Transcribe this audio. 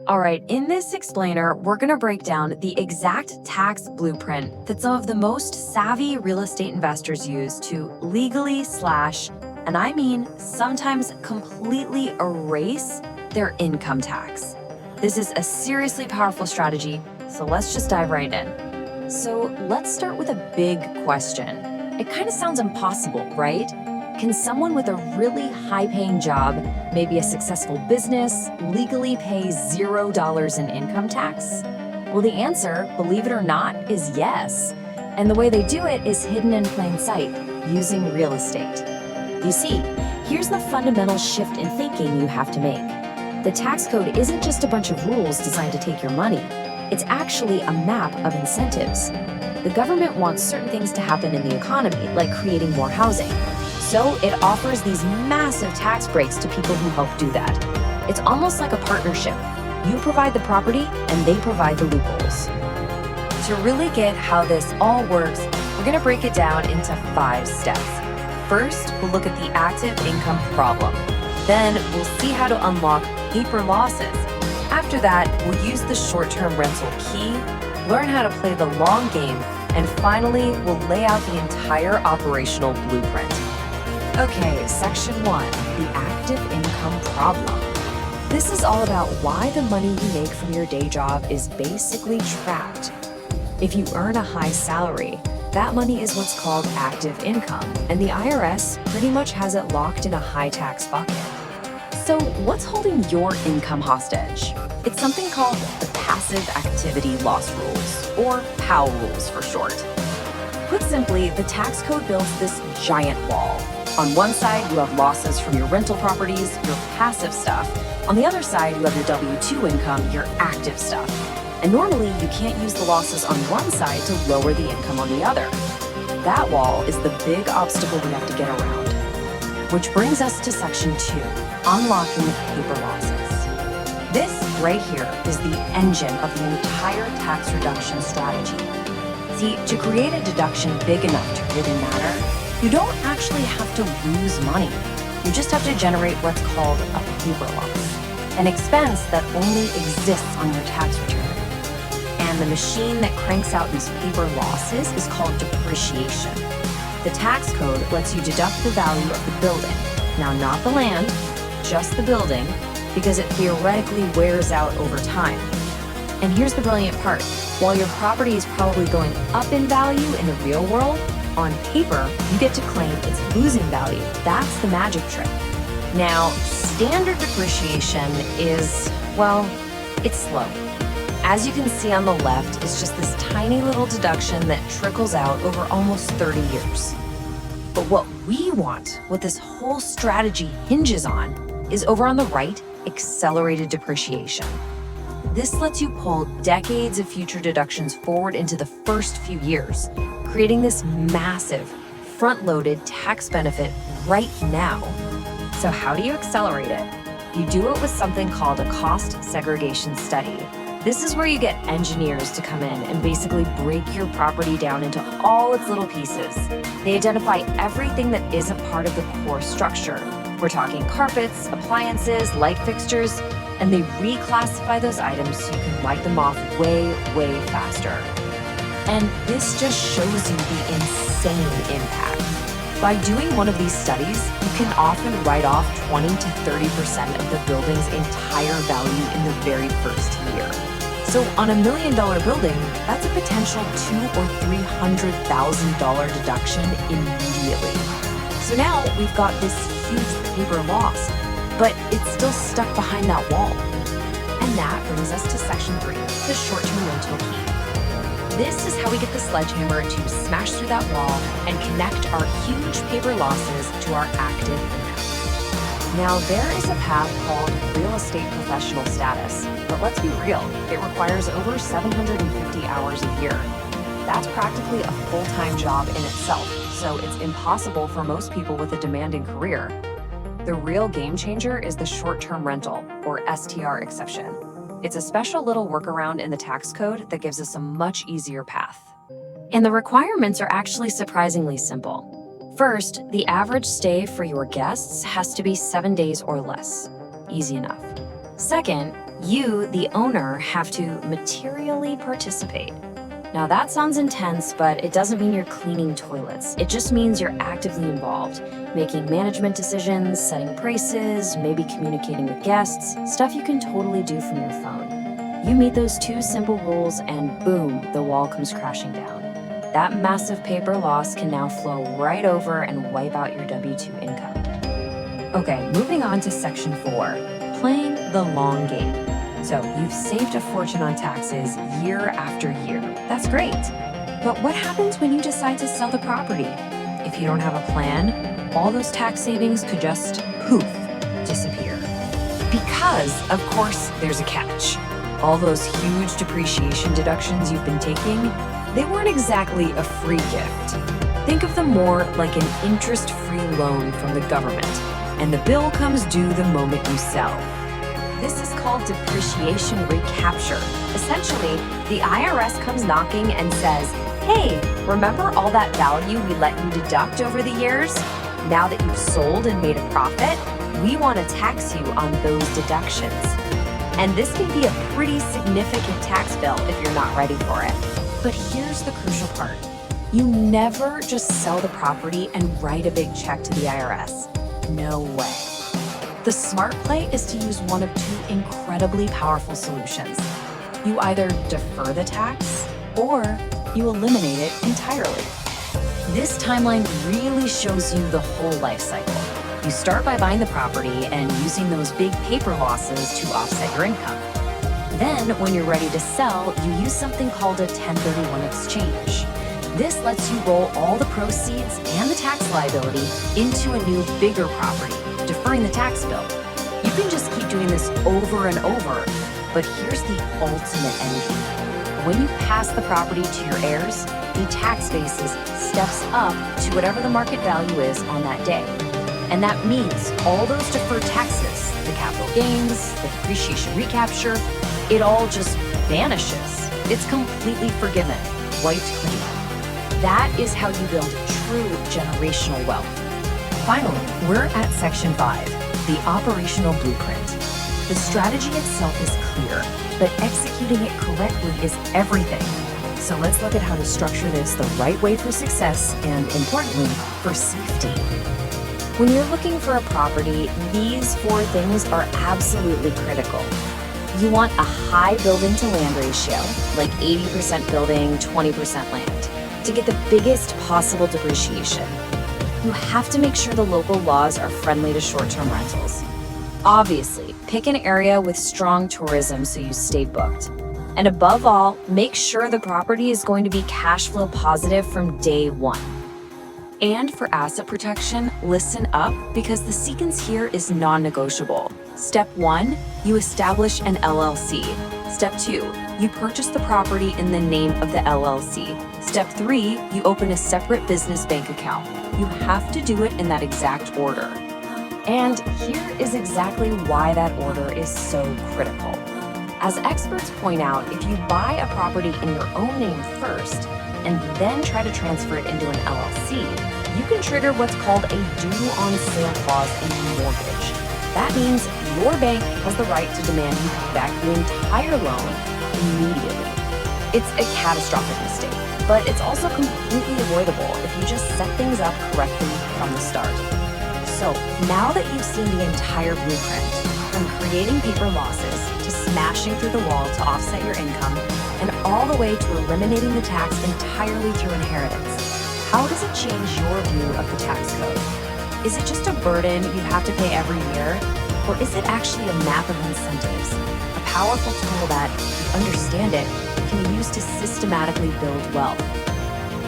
All right, in this explainer, we're going to break down the exact tax blueprint that some of the most savvy real estate investors use to legally slash, and I mean sometimes completely erase their income tax. This is a seriously powerful strategy, so let's just dive right in. So let's start with a big question. It kind of sounds impossible, right? Can someone with a really high-paying job, maybe a successful business, legally pay $0 in income tax? Well, the answer, believe it or not, is yes. And the way they do it is hidden in plain sight, using real estate. You see, here's the fundamental shift in thinking you have to make. The tax code isn't just a bunch of rules designed to take your money. It's actually a map of incentives. The government wants certain things to happen in the economy, like creating more housing. So it offers these massive tax breaks to people who help do that. It's almost like a partnership. You provide the property and they provide the loopholes. To really get how this all works, we're going to break it down into 5 steps. First, we'll look at the active income problem. Then we'll see how to unlock paper losses. After that, we'll use the short-term rental key, learn how to play the long game, and finally, we'll lay out the entire operational blueprint. Okay, section 1, the active income problem. This is all about why the money you make from your day job is basically trapped. If you earn a high salary, that money is what's called active income, and the IRS pretty much has it locked in a high tax bucket. So what's holding your income hostage? It's something called the Passive Activity Loss Rules, or PAL rules for short. Put simply, the tax code builds this giant wall. On one side, you have losses from your rental properties, your passive stuff. On the other side, you have your W-2 income, your active stuff. And normally, you can't use the losses on one side to lower the income on the other. That wall is the big obstacle we have to get around. Which brings us to section 2, unlocking paper losses. This right here is the engine of the entire tax reduction strategy. See, to create a deduction big enough to really matter, you don't actually have to lose money. You just have to generate what's called a paper loss, an expense that only exists on your tax return. And the machine that cranks out these paper losses is called depreciation. The tax code lets you deduct the value of the building. Now, not the land, just the building, because it theoretically wears out over time. And here's the brilliant part. While your property is probably going up in value in the real world, on paper, you get to claim it's losing value. That's the magic trick. Now, standard depreciation is, well, it's slow. As you can see on the left, it's just this tiny little deduction that trickles out over almost 30 years. But what we want, what this whole strategy hinges on, is over on the right, accelerated depreciation. This lets you pull decades of future deductions forward into the first few years, creating this massive, front-loaded tax benefit right now. So how do you accelerate it? You do it with something called a cost segregation study. This is where you get engineers to come in and basically break your property down into all its little pieces. They identify everything that isn't part of the core structure. We're talking carpets, appliances, light fixtures, and they reclassify those items so you can light them off way, way faster. And this just shows you the insane impact. By doing one of these studies, you can often write off 20 to 30% of the building's entire value in the very first year. So on $1 million building, that's a potential $200,000 or $300,000 deduction immediately. So now we've got this huge paper loss, but it's still stuck behind that wall. And that brings us to section 3, the short-term rental key. This is how we get the sledgehammer to smash through that wall and connect our huge paper losses to our active income. Now, there is a path called real estate professional status, but let's be real, it requires over 750 hours a year. That's practically a full-time job in itself, so it's impossible for most people with a demanding career. The real game changer is the short-term rental, or STR exception. It's a special little workaround in the tax code that gives us a much easier path. And the requirements are actually surprisingly simple. First, the average stay for your guests has to be 7 days or less. Easy enough. Second, You, the owner, have to materially participate. Now that sounds intense, but it doesn't mean you're cleaning toilets. It just means you're actively involved, making management decisions, setting prices, maybe communicating with guests, stuff you can totally do from your phone. You meet those two simple rules and boom, the wall comes crashing down. That massive paper loss can now flow right over and wipe out your W-2 income. Okay, moving on to section 4, playing the long game. So you've saved a fortune on taxes year after year. That's great. But what happens when you decide to sell the property? If you don't have a plan, all those tax savings could just poof, disappear. Because, of course, there's a catch. All those huge depreciation deductions you've been taking, they weren't exactly a free gift. Think of them more like an interest-free loan from the government, and the bill comes due the moment you sell. This is called depreciation recapture. Essentially, the IRS comes knocking and says, hey, remember all that value we let you deduct over the years? Now that you've sold and made a profit, we want to tax you on those deductions. And this can be a pretty significant tax bill if you're not ready for it. But here's the crucial part. You never just sell the property and write a big check to the IRS. No way. The smart play is to use one of two incredibly powerful solutions. You either defer the tax or you eliminate it entirely. This timeline really shows you the whole life cycle. You start by buying the property and using those big paper losses to offset your income. Then, when you're ready to sell, you use something called a 1031 exchange. This lets you roll all the proceeds and the tax liability into a new, bigger property, deferring the tax bill. You can just keep doing this over and over, but here's the ultimate end game. When you pass the property to your heirs, the tax basis steps up to whatever the market value is on that day. And that means all those deferred taxes, the capital gains, the depreciation recapture, it all just vanishes. It's completely forgiven, wiped clean. That is how you build true generational wealth. Finally, we're at section 5, the operational blueprint. The strategy itself is clear, but executing it correctly is everything. So let's look at how to structure this the right way for success and, importantly, for safety. When you're looking for a property, these 4 things are absolutely critical. You want a high building to land ratio, like 80% building, 20% land, to get the biggest possible depreciation. You have to make sure the local laws are friendly to short-term rentals. Obviously, pick an area with strong tourism so you stay booked. And above all, make sure the property is going to be cash flow positive from day 1. And for asset protection, listen up because the sequence here is non-negotiable. Step 1, you establish an LLC. Step 2, you purchase the property in the name of the LLC. Step 3, you open a separate business bank account. You have to do it in that exact order. And here is exactly why that order is so critical. As experts point out, if you buy a property in your own name first and then try to transfer it into an LLC, you can trigger what's called a due on sale clause in your mortgage. That means your bank has the right to demand you pay back the entire loan immediately. It's a catastrophic mistake, but it's also completely avoidable if you just set things up correctly from the start. So now that you've seen the entire blueprint, from creating paper losses to smashing through the wall to offset your income, and all the way to eliminating the tax entirely through inheritance, how does it change your view of the tax code? Is it just a burden you have to pay every year? Or is it actually a map of incentives? A powerful tool that, if you understand it, can be used to systematically build wealth.